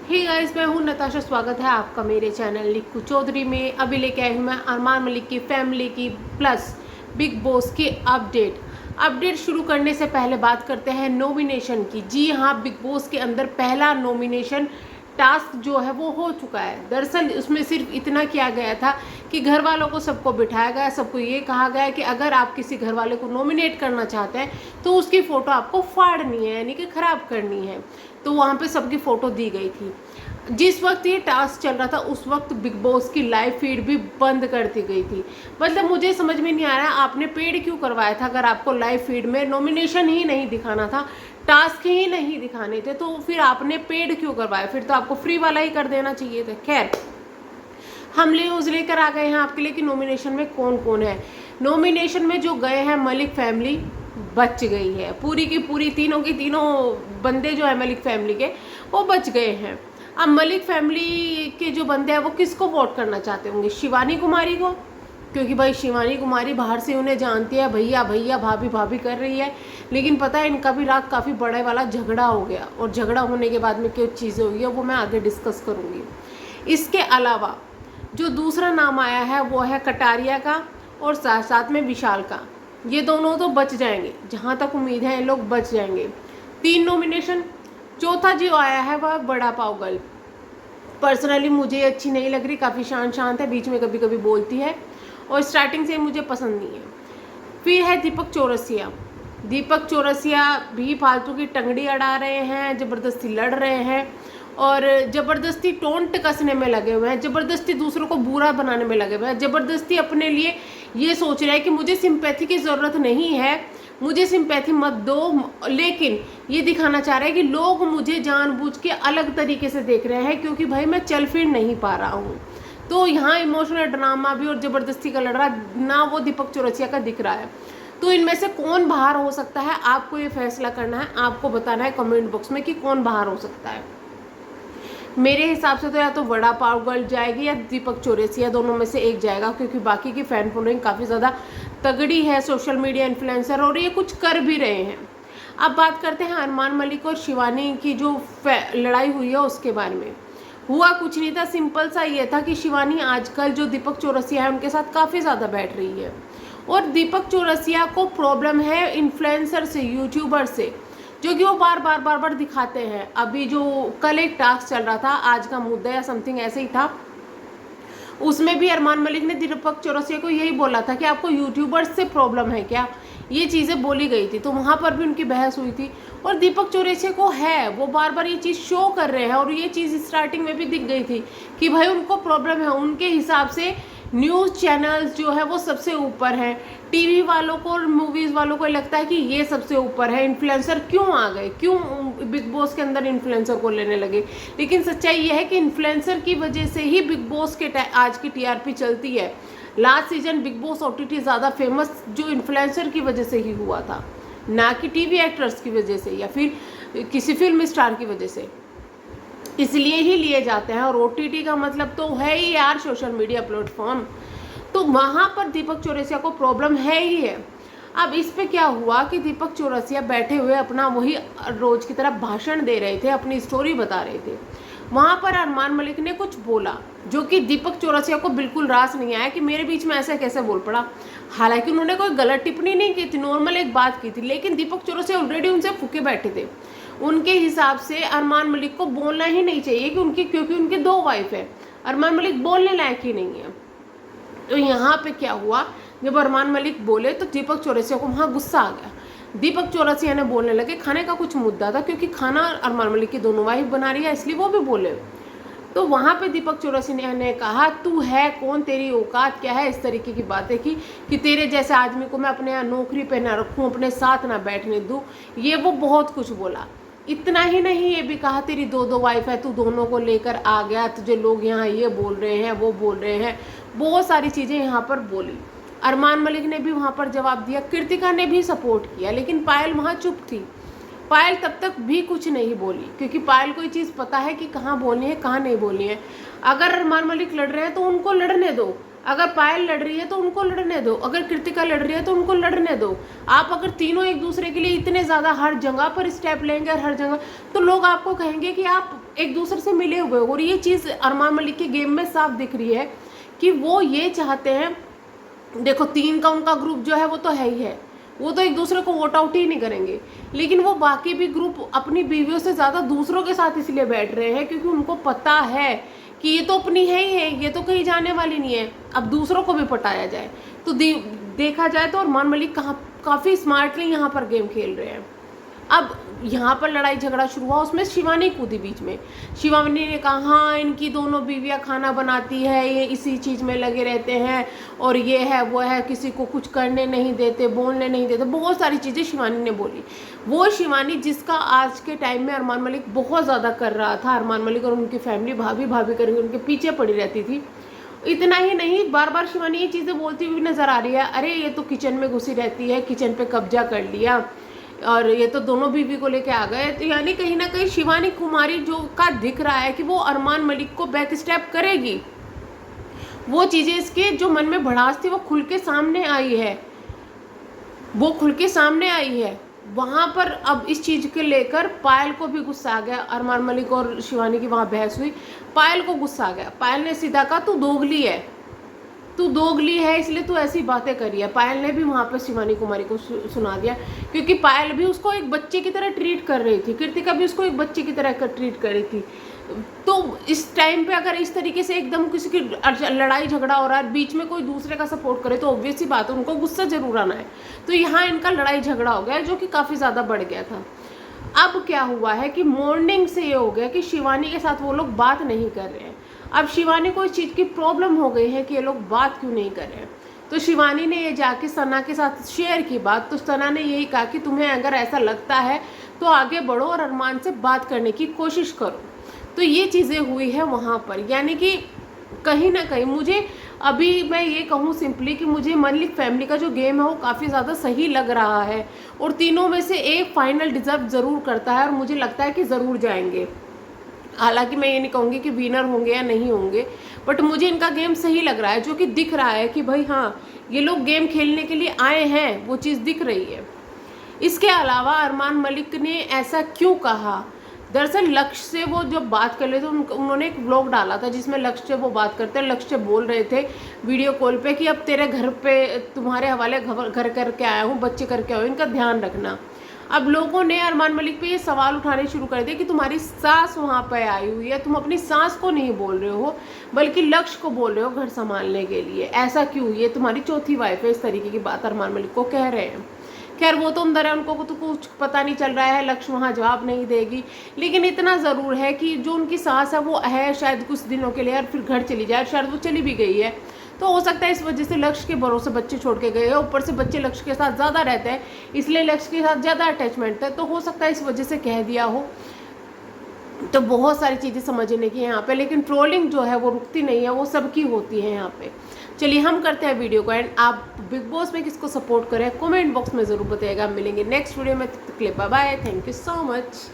Hey guys, मैं हूं नताशा। स्वागत है आपका मेरे चैनल लिक्कू चौधरी में। अभी लेके आई हूँ मैं अरमान मलिक की फैमिली की प्लस बिग बॉस की अपडेट शुरू करने से पहले बात करते हैं नॉमिनेशन की। जी हाँ, बिग बॉस के अंदर पहला नॉमिनेशन टास्क जो है वो हो चुका है। दरअसल उसमें सिर्फ इतना किया गया था कि घर वालों को सबको बिठाया गया, सबको ये कहा गया कि अगर आप किसी घर वाले को नॉमिनेट करना चाहते हैं तो उसकी फ़ोटो आपको फाड़नी है, यानी कि ख़राब करनी है। तो वहाँ पे सबकी फ़ोटो दी गई थी। जिस वक्त ये टास्क चल रहा था उस वक्त बिग बॉस की लाइव फीड भी बंद कर दी गई थी। मतलब मुझे समझ में नहीं आ रहा आपने पेड क्यों करवाया था। अगर आपको लाइव फीड में नॉमिनेशन ही नहीं दिखाना था, टास्क ही नहीं दिखाने थे, तो फिर आपने पेड क्यों करवाया? फिर तो आपको फ्री वाला ही कर देना चाहिए था। खैर, हम न्यूज़ लेकर आ गए हैं आपके लिए कि नॉमिनेशन में कौन कौन है। नॉमिनेशन में जो गए हैं, मलिक फैमिली बच गई है। पूरी की पूरी तीनों की तीनों बंदे जो है मलिक फैमिली के, वो बच गए हैं। अब मलिक फैमिली के जो बंदे हैं वो किसको वोट करना चाहते होंगे? शिवानी कुमारी को, क्योंकि भाई शिवानी कुमारी बाहर से उन्हें जानती है, भैया भैया भाभी भाभी कर रही है। लेकिन पता है इनका भी रात काफ़ी बड़े वाला झगड़ा हो गया, और झगड़ा होने के बाद में क्या चीज़ें हुई है वो मैं आगे डिस्कस करूँगी। इसके अलावा जो दूसरा नाम आया है वो है कटारिया का, और साथ साथ में विशाल का। ये दोनों तो बच जाएंगे, जहाँ तक उम्मीद है ये लोग बच जाएंगे। 3 नॉमिनेशन। चौथा जो आया है वह बड़ा पाव गर्ल। पर्सनली मुझे अच्छी नहीं लग रही, काफ़ी शांत है, बीच में कभी कभी बोलती है और स्टार्टिंग से मुझे पसंद नहीं है। फिर है दीपक चौरसिया। दीपक चौरसिया भी फालतू की टंगड़ी अड़ा रहे हैं, ज़बरदस्ती लड़ रहे हैं और ज़बरदस्ती टोंट कसने में लगे हुए हैं, ज़बरदस्ती दूसरों को बुरा बनाने में लगे हुए हैं, ज़बरदस्ती अपने लिए ये सोच रहे हैं कि मुझे सिंपैथी की ज़रूरत नहीं है, मुझे सिंपैथी मत दो। लेकिन ये दिखाना चाह रहे हैं कि लोग मुझे जानबूझ के अलग तरीके से देख रहे हैं, क्योंकि भाई मैं चल फिर नहीं पा रहा हूँ। तो यहाँ इमोशनल ड्रामा भी और ज़बरदस्ती का लड़ रहा ना वो दीपक चौरसिया का दिख रहा है। तो इनमें से कौन बाहर हो सकता है, आपको ये फैसला करना है, आपको बताना है कमेंट बॉक्स में कि कौन बाहर हो सकता है। मेरे हिसाब से तो या तो वड़ा पाव गर्ल जाएगी या दीपक चौरसिया, दोनों में से एक जाएगा, क्योंकि बाकी की फैन फॉलोइंग काफ़ी ज़्यादा तगड़ी है, सोशल मीडिया इन्फ्लुएंसर, और ये कुछ कर भी रहे हैं। अब बात करते हैं अरमान मलिक और शिवानी की जो लड़ाई हुई है उसके बारे में। हुआ कुछ नहीं था, सिंपल सा ये था कि शिवानी आजकल जो दीपक चौरसिया है उनके साथ काफ़ी ज़्यादा बैठ रही है, और दीपक चौरसिया को प्रॉब्लम है इन्फ्लुएंसर से, यूट्यूबर से, जो कि वो बार बार दिखाते हैं। अभी जो कल एक टास्क चल रहा था, आज का मुद्दा या समथिंग ऐसे ही था, उसमें भी अरमान मलिक ने दीपक चौरसिया को यही बोला था कि आपको यूट्यूबर्स से प्रॉब्लम है क्या, ये चीज़ें बोली गई थी। तो वहाँ पर भी उनकी बहस हुई थी, और दीपक चौरसिया को है, वो बार ये चीज़ शो कर रहे हैं, और ये चीज़ स्टार्टिंग में भी दिख गई थी कि भाई उनको प्रॉब्लम है। उनके हिसाब से न्यूज़ चैनल्स जो है वो सबसे ऊपर हैं, टीवी वालों को और मूवीज़ वालों को लगता है कि ये सबसे ऊपर है। इन्फ्लुएंसर क्यों आ गए, क्यों बिग बॉस के अंदर इन्फ्लुएंसर को लेने लगे? लेकिन सच्चाई ये है कि इन्फ्लुएंसर की वजह से ही बिग बॉस के आज की टीआरपी चलती है। Last season big boss OTT ज़्यादा फेमस जो इन्फ्लुएंसर की वजह से ही हुआ था, ना कि टीवी एक्टर्स की वजह से या फिर किसी फिल्म स्टार की वजह से। इसलिए ही लिए जाते हैं, और ओटीटी का मतलब तो है ही यार सोशल मीडिया प्लेटफॉर्म। तो वहाँ पर दीपक चौरसिया को प्रॉब्लम है ही है। अब इस पे क्या हुआ कि दीपक चौरसिया बैठे हुए अपना वही रोज की तरह भाषण दे रहे थे, अपनी स्टोरी बता रहे थे। वहाँ पर अरमान मलिक ने कुछ बोला जो कि दीपक चौरसिया को बिल्कुल रास नहीं आया कि मेरे बीच में ऐसा कैसे बोल पड़ा। हालांकि उन्होंने कोई गलत टिप्पणी नहीं की थी, नॉर्मल एक बात की थी, लेकिन दीपक चौरसिया ऑलरेडी उनसे फूके बैठे थे। उनके हिसाब से अरमान मलिक को बोलना ही नहीं चाहिए कि क्योंकि उनकी 2 वाइफ है, अरमान मलिक बोलने लायक ही नहीं है। तो यहाँ पे क्या हुआ, जब अरमान मलिक बोले तो दीपक चौरसिया को वहाँ गुस्सा आ गया। दीपक चौरसिया ने बोलने लगे, खाने का कुछ मुद्दा था, क्योंकि खाना अरमान मलिक की दोनों वाइफ बना रही है, इसलिए वो भी बोले। तो वहाँ पे दीपक चौरसिया ने कहा, तू है कौन, तेरी औकात क्या है, इस तरीके की बातें की कि तेरे जैसे आदमी को मैं अपने यहाँ नौकरी पे ना रखूँ, अपने साथ ना बैठने दूँ, ये वो बहुत कुछ बोला। इतना ही नहीं, ये भी कहा तेरी 2 वाइफ है, तू दोनों को लेकर आ गया, तुझे लोग यहाँ ये बोल रहे हैं, वो बोल रहे हैं, बहुत सारी चीज़ें यहाँ पर बोली। अरमान मलिक ने भी वहाँ पर जवाब दिया, कृतिका ने भी सपोर्ट किया, लेकिन पायल वहाँ चुप थी। पायल तब तक भी कुछ नहीं बोली, क्योंकि पायल को ये चीज़ पता है कि कहाँ बोलनी है कहाँ नहीं बोलनी है। अगर अरमान मलिक लड़ रहे हैं तो उनको लड़ने दो, अगर पायल लड़ रही है तो उनको लड़ने दो, अगर कृतिका लड़ रही है तो उनको लड़ने दो। आप अगर तीनों एक दूसरे के लिए इतने ज़्यादा हर जगह पर स्टेप लेंगे और हर जगह, तो लोग आपको कहेंगे कि आप एक दूसरे से मिले हुए हो। और ये चीज़ अरमान मलिक के गेम में साफ दिख रही है कि वो ये चाहते हैं, देखो 3 का उनका ग्रुप जो है वो तो है ही है, वो तो एक दूसरे को वोट आउट ही नहीं करेंगे, लेकिन वो बाकी भी ग्रुप अपनी बीवियों से ज़्यादा दूसरों के साथ इसलिए बैठ रहे हैं क्योंकि उनको पता है कि ये तो अपनी है ही है, ये तो कहीं जाने वाली नहीं है, अब दूसरों को भी पटाया जाए। तो देखा जाए तो अरमान मलिक काफ़ी स्मार्टली यहाँ पर गेम खेल रहे हैं। अब यहाँ पर लड़ाई झगड़ा शुरू हुआ, उसमें शिवानी कूदी बीच में। शिवानी ने कहा हाँ इनकी दोनों बीवियाँ खाना बनाती है, ये इसी चीज़ में लगे रहते हैं और ये है वो है, किसी को कुछ करने नहीं देते, बोलने नहीं देते, बहुत सारी चीज़ें शिवानी ने बोली। वो शिवानी जिसका आज के टाइम में अरमान मलिक बहुत ज़्यादा कर रहा था, अरमान मलिक और उनकी फैमिली भाभी भाभी करके उनके पीछे पड़ी रहती थी। इतना ही नहीं, बार बार शिवानी ये चीज़ें बोलती हुई नज़र आ रही है, अरे ये तो किचन में घुसी रहती है, किचन पे कब्जा कर लिया और ये तो दोनों बीवी को लेके आ गए। तो यानी कहीं ना कहीं शिवानी कुमारी जो का दिख रहा है कि वो अरमान मलिक को बैक स्टेप करेगी। वो चीज़ें इसके जो मन में भड़ास थी वो खुल के सामने आई है, वो खुल के सामने आई है वहाँ पर। अब इस चीज़ के लेकर पायल को भी गुस्सा आ गया। अरमान मलिक और शिवानी की वहाँ बहस हुई, पायल को गुस्सा आ गया। पायल ने सीधा कहा तू दोगली है, तू दोगली है इसलिए तू ऐसी बातें करी है। पायल ने भी वहाँ पे शिवानी कुमारी को सुना दिया, क्योंकि पायल भी उसको एक बच्चे की तरह ट्रीट कर रही थी, कृतिका भी उसको एक बच्चे की तरह ट्रीट कर रही थी। तो इस टाइम पे अगर इस तरीके से एकदम किसी की लड़ाई झगड़ा हो रहा है, बीच में कोई दूसरे का सपोर्ट करे, तो ऑब्वियस सी बात है उनको गुस्सा जरूर आना है। तो यहाँ इनका लड़ाई झगड़ा हो गया जो कि काफ़ी ज़्यादा बढ़ गया था। अब क्या हुआ है कि मॉर्निंग से ये हो गया कि शिवानी के साथ वो लोग बात नहीं कर रहे हैं। अब शिवानी को इस चीज़ की प्रॉब्लम हो गई है कि ये लोग बात क्यों नहीं कर रहे हैं। तो शिवानी ने ये जाके सना के साथ शेयर की बात। तो सना ने यही कहा कि तुम्हें अगर ऐसा लगता है तो आगे बढ़ो और अरमान से बात करने की कोशिश करो। तो ये चीज़ें हुई है वहाँ पर, यानी कि कहीं ना कहीं मुझे अभी मैं ये कहूँ सिंपली कि मुझे मलिक फैमिली का जो गेम है वो काफ़ी ज़्यादा सही लग रहा है और तीनों में से एक फाइनल डिजर्व ज़रूर करता है और मुझे लगता है कि ज़रूर जाएंगे। हालांकि मैं ये नहीं कहूँगी कि विनर होंगे या नहीं होंगे, बट मुझे इनका गेम सही लग रहा है, जो कि दिख रहा है कि भाई हाँ ये लोग गेम खेलने के लिए आए हैं, वो चीज़ दिख रही है। इसके अलावा अरमान मलिक ने ऐसा क्यों कहा, दरअसल लक्ष्य से वो जब बात कर रहे थे उन्होंने एक व्लॉग डाला था जिसमें लक्ष्य से वो बात करते हैं। लक्ष्य बोल रहे थे वीडियो कॉल पे कि अब तेरे घर पे तुम्हारे हवाले घर करके आया हूँ, बच्चे करके आया हूँ, इनका ध्यान रखना। अब लोगों ने अरमान मलिक पे ये सवाल उठाने शुरू कर दिए कि तुम्हारी सास वहाँ पे आई हुई है, तुम अपनी सास को नहीं बोल रहे हो बल्कि लक्ष्य को बोल रहे हो घर संभालने के लिए, ऐसा क्यों, ये तुम्हारी चौथी वाइफ है। इस तरीके की बात अरमान मलिक को कह रहे हैं। खैर वो तो अंदर है, उनको तो कुछ पता नहीं चल रहा है, लक्ष्य वहाँ जवाब नहीं देगी। लेकिन इतना ज़रूर है कि जो उनकी सास है वो है शायद कुछ दिनों के लिए और फिर घर चली जाए, शायद वो चली भी गई है। तो हो सकता है इस वजह से लक्ष्य के भरोसे बच्चे छोड़ के गए हैं, ऊपर से बच्चे लक्ष्य के साथ ज़्यादा रहते हैं इसलिए लक्ष्य के साथ ज़्यादा अटैचमेंट है। तो हो सकता है इस वजह से कह दिया हो। तो बहुत सारी चीज़ें समझने की यहाँ पे, लेकिन ट्रोलिंग जो है वो रुकती नहीं है, वो सबकी होती है यहाँ पे। चलिए हम करते हैं वीडियो को एंड। आप बिग बॉस में किसको सपोर्ट करें कमेंट बॉक्स में ज़रूर बताइएगा। मिलेंगे नेक्स्ट वीडियो में, तब तक के लिए bye bye, thank you so much.